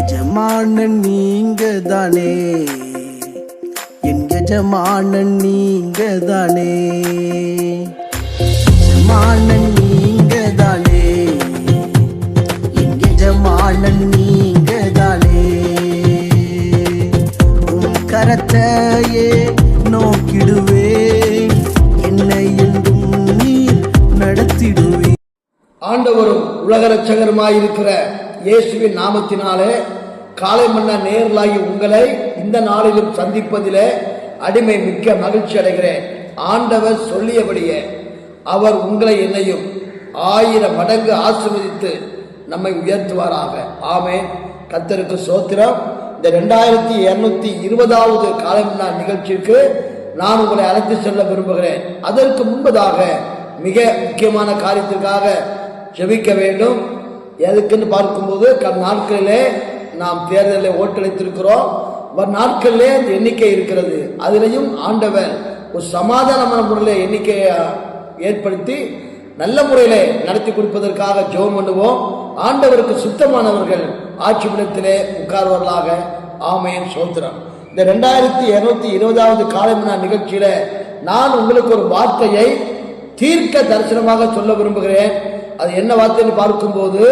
எஜமானன் நீங்க தானே, என் எஜமானன் நீங்க தானே, எஜமானன் நீங்க தானே, என் எஜமானன் நீங்க தானே. உன் கரத்தையே நோக்கிடுவேன், என்னை என்றும் நீர் நடத்திடுவே. ஆண்டவரும் உலக இரட்சகருமாயிருக்கிற இயேசுவின் நாமத்தினாலே காலை மன்னா நேரலாகி உங்களை இந்த நாளிலும் சந்திப்பதிலே அடிமை மிக்க மகிழ்ச்சி அடைகிறேன். ஆண்டவர் சொல்லியபடியே அவர் உங்களை என்னையும் 1000 மடங்கு ஆசீர்வதித்து நம்மை உயர்த்துவாராக. ஆமென். கர்த்தருக்கு ஸ்தோத்திரம். இந்த 2220வது காலை மன்னா நிகழ்ச்சிக்கு நான் உங்களை அழைத்து செல்ல விரும்புகிறேன். அதற்கு முன்பதாக மிக முக்கியமான காரியத்திற்காக ஜெபிக்க வேண்டும். எதுக்குன்னு பார்க்கும்போது நாட்களிலே நாம் தேர்தலில் ஓட்டளித்திருக்கிறோம். நாட்களிலே அந்த எண்ணிக்கை இருக்கிறது. அதிலையும் ஆண்டவர் ஒரு சமாதானமான முறையில் எண்ணிக்கையை ஏற்படுத்தி நல்ல முறையிலே நடத்தி கொடுப்பதற்காக ஜெபம் பண்ணுவோம். ஆண்டவருக்கு சுத்தமானவர்கள் ஆட்சி பீடத்திலே உட்கார்வர்களாக. ஆமென். ஸ்தோத்திரம். இந்த 2220வது காலை மன்னா நிகழ்ச்சியில நான் உங்களுக்கு ஒரு வார்த்தையை தீர்க்க தரிசனமாக சொல்ல விரும்புகிறேன். அது என்ன வார்த்தைன்னு பார்க்கும்போது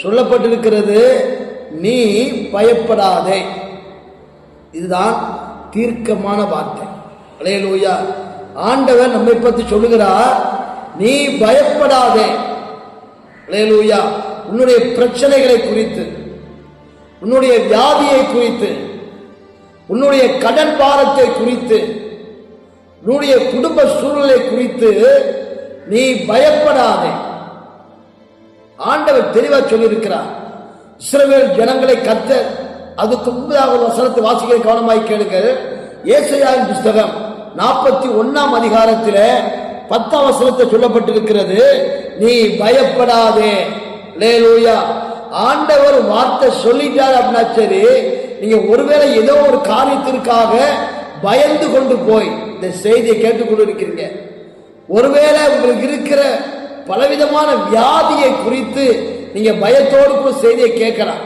சொல்லப்பட்டிருக்கிறது, நீ பயப்படாதே. இதுதான் தீர்க்கமான வார்த்தை. அல்லேலூயா. ஆண்டவர் நம்மை பற்றி சொல்லுகிறார், நீ பயப்படாதே. அல்லேலூயா. உன்னுடைய பிரச்சனைகளை குறித்து, உன்னுடைய வியாதியை குறித்து, உன்னுடைய கடன் பாரத்தை குறித்து, உன்னுடைய குடும்ப சூழ்நிலை குறித்து நீ பயப்படாதே. ஆண்டவர் தெளிவா சொல்லியிருக்கிறார். இஸ்ரவேல் ஜனங்களை கர்த்தர் அதுக்கு முன்பதாக ஒரு வசனத்தை வாசிக்க கவனமாய் கேளுங்கள். ஏசாயாவின் புஸ்தகம் 41ஆம் அதிகாரத்திலே 10ஆம் வசனத்தை சொல்லப்பட்டிருக்கிறது, நீ பயப்படாதே. அல்லேலூயா. ஆண்டவர் வார்த்தை சொல்லிட்டார் அப்படின்னா சரி, நீங்க ஒருவேளை ஏதோ ஒரு காரியத்திற்காக பயந்து கொண்டு போய் இந்த செய்தியை கேட்டுக்கொண்டு இருக்கிறீங்க. ஒருவேளை உங்களுக்கு இருக்கிற பலவிதமான வியாதியை குறித்து நீங்க பயத்தோடு கூட செய்தியை கேட்கலாம்.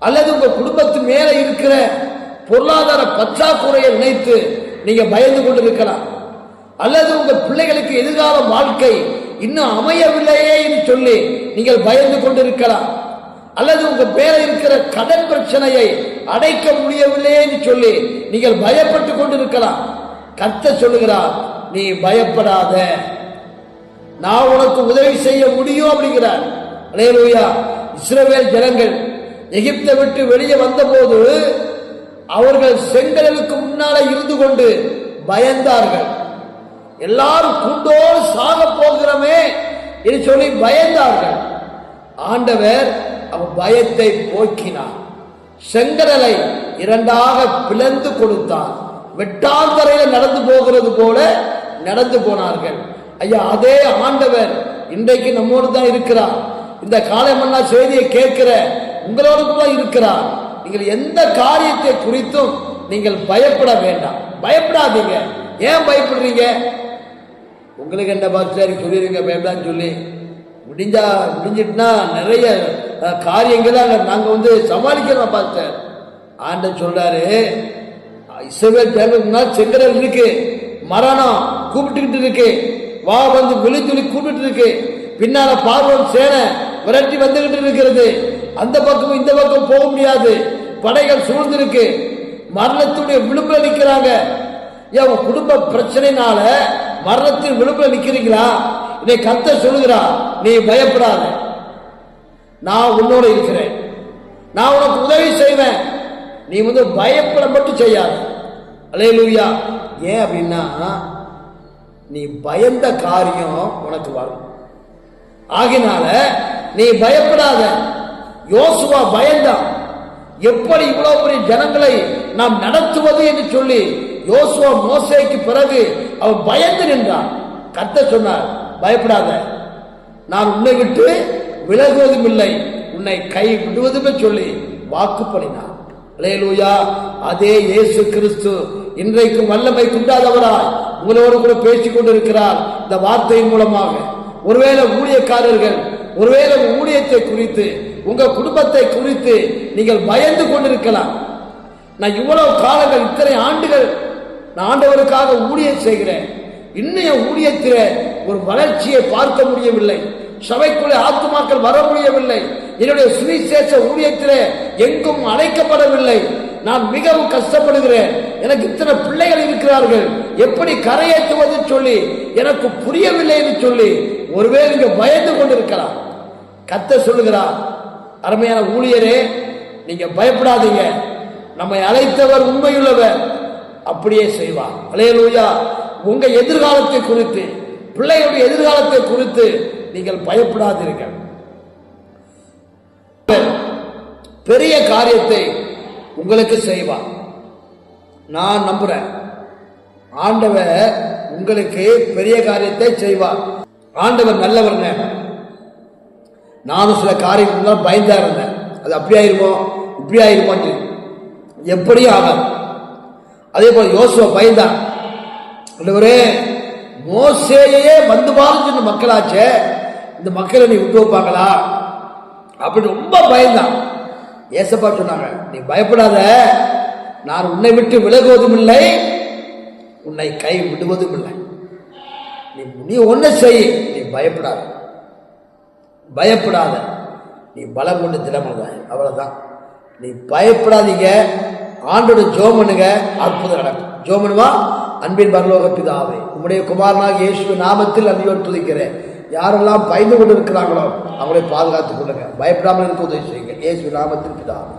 அல்லது உங்க குடும்பத்து மேல இருக்கிற பொருளாதார பற்றாக்குறையை நினைத்து நீங்க பயந்து கொண்டு இருக்கலாம். அல்லது உங்க பிள்ளைகளுக்கு எதிர்கால வாழ்க்கை இன்னும் அமையவில்லையே என்று சொல்லி நீங்கள் பயந்து கொண்டு இருக்கலாம். அல்லது உங்க பேர இருக்கிற கடன் பிரச்சனையை அடைக்க முடியவில்லையே என்று சொல்லி நீங்கள் பயப்பட்டு கொண்டு இருக்கலாம். கர்த்தர் சொல்லுகிறார், நீ பயப்படாத, நான் உனக்கு உதவி செய்ய முடியும் அப்படிங்கிறார். அல்லேலூயா. இஸ்ரவேல் ஜனங்கள் எகிப்தை விட்டு வெளியே வந்தபோது அவர்கள் செங்கடலுக்கு முன்னால இருந்து கொண்டு பயந்தார்கள். எல்லாரும் கூண்டோடு சாக போகிறோமே என்று சொல்லி பயந்தார்கள். ஆண்டவர் அவன் பயத்தை போக்கினார். செங்கடலை 2ஆக பிளந்து கொடுத்தார். வெட்டாந்தரையில் நடந்து போகிறது போல நடந்து போனார்கள். ஐயா, அதே ஆண்டவர் இன்றைக்கு நம்மோடு தான் இருக்கிறார். இந்த காலை மன்னா செய்தியை கேட்கிற உங்களோடு கூட இருக்கிறார். நீங்கள் எந்த காரியத்தை குறித்தும் நீங்கள் பயப்பட வேண்டாம். பயப்படாதீங்க. ஏன் பயப்படுறீங்க? உங்களுக்கு என்ன பாஸ்டர் சொல்லிடுங்க பயப்படான்னு சொல்லி முடிஞ்சிட்டுனா நிறைய காரியங்களை நாங்க சமாளிக்கிறோம் பாஸ்டர். ஆண்டவர் சொல்றாரு, இஸ்ரவேல் ஜனங்களுக்கு செங்கடல் இருக்கு, மரணம் கூப்பிட்டுக்கிட்டு இருக்கு, வா வந்து விழித்துளி கூப்பிட்டு இருக்கு, பின்னால பார்வோன் சேனை விரட்டி வந்துகிட்டு இருக்கிறது, அந்த பக்கம் இந்த பக்கம் போக முடியாது, படைகள் சூழ்ந்திருக்கு, மரணத்துடைய விளிம்புல நிக்கிறாங்க. ஏன் குடும்ப பிரச்சனைனால மரணத்தின் விளிம்புல நிக்கிறீங்களா? இன்னைக்கு கர்த்தர் சொல்லுகிறா, நீ பயப்படாத, நான் உன்னோட இருக்கிறேன், நான் உனக்கு உதவி செய்வேன், நீ பயப்பட மட்டும் செய்யாத. அல்லேலூயா. ஏன் அப்படின்னா நீ பயந்த காரியம் உனக்கு வரும். ஆகினால நீ பயப்படாத. யோசுவா பயந்தான். எப்படி இவ்வளவு பெரிய ஜனங்களை நாம் நடத்துவது என்று சொல்லி யோசுவா மோசேக்கு பிறகு அவன் பயந்து நின்றான். கர்த்தர் சொன்னார், பயப்படாத, நான் உன்னை விட்டு விலகுவதும் இல்லை, உன்னை கை விடுவதுமே சொல்லி வாக்கு பண்ணினார். அல்லேலூயா. அதே இயேசு கிறிஸ்து இன்றைக்கும் வல்லமை குண்டாதவராய் உங்களோடு கூட பேசிக் கொண்டிருக்கிறார் இந்த வார்த்தையின் மூலமாக. ஒருவேளை ஊழியக்காரர்கள் ஒருவேளை ஊழியத்தை குறித்து உங்க குடும்பத்தை குறித்து நீங்கள் பயந்து கொண்டிருக்கலாம். நான் இவ்வளவு காலங்கள், இத்தனை ஆண்டுகள் நான் ஆண்டவருக்காக ஊழியம் செய்கிறேன், இன்னைய ஊழியத்தில் ஒரு வளர்ச்சியை பார்க்க முடியவில்லை, சபைக்குள்ளே ஆத்துமாக்கள் வர முடியவில்லை, என்னுடைய சுவிசேஷ ஊழியத்திலே எங்கும் அழைக்கப்படவில்லை, நான் மிகவும் கஷ்டப்படுகிறேன், எனக்கு இத்தனை பிள்ளைகள் இருக்கிறார்கள், எப்படி கரையேற்றுவது சொல்லி எனக்கு புரியவில்லை என்று சொல்லி ஒருவேளை நீங்க பயந்து கொண்டிருக்கலாம். கர்த்தர் சொல்லுகிறார், அருமையான ஊழியரே, நீங்க பயப்படாதீங்க, நம்மை அழைத்தவர் உண்மையுள்ளவர், அப்படியே செய்வார். அல்லேலூயா. உங்க எதிர்காலத்தை குறித்து, பிள்ளைகளுடைய எதிர்காலத்தை குறித்து நீங்கள் பயப்படாதீர்கள். பெரிய காரியத்தை உங்களுக்கு செய்வார். நான் நம்புறேன், ஆண்டவர் உங்களுக்கு பெரிய காரியத்தை செய்வார். ஆண்டவர் நல்லவர்ங்க. நானும் சில காரியங்கள் பயந்தா இருந்தேன், அது அப்படி ஆயிருமோ இப்படி ஆயிருமோ, எப்படியும் ஆகாது. அதே போல யோசுவா பயந்தான், ஆண்டவரே மோசேயே வந்து பாருன்னு சொன்ன மக்களாச்சே, இந்த மக்களை நீ விட்டு வைப்பாங்களா அப்படின்னு ரொம்ப பயந்தான். ஏசப்பா சொன்னாங்க, நீ பயப்படாத, நான் உன்னை விட்டு விலகுவதும் இல்லை, உன்னை கை விடுவதும் இல்லை, நீ ஒன்ன செய், நீ பயப்படாத, பயப்படாத, நீ பலம் கொண்டு திடமாக, அவ்வளவுதான். நீ பயப்படாதீங்க, ஆண்டோட ஜெபம் பண்ணுங்க, அற்புதம் நடக்கும். ஜெபம் பண்ணுவா. அன்பின் பரலோக பிதாவே, உம்முடைய குமாரனாக இயேசுவின் நாமத்தில் நன்றியோடு துதிக்கிறேன். யாரெல்லாம் பயந்து கொண்டு இருக்கிறாங்களோ அவங்களை பாதுகாத்துக் கொள்ளுங்க, பயப்படாமல் இருக்க உதவி செய்யுங்க. இயேசுவின் நாமத்தில் பிதாவே.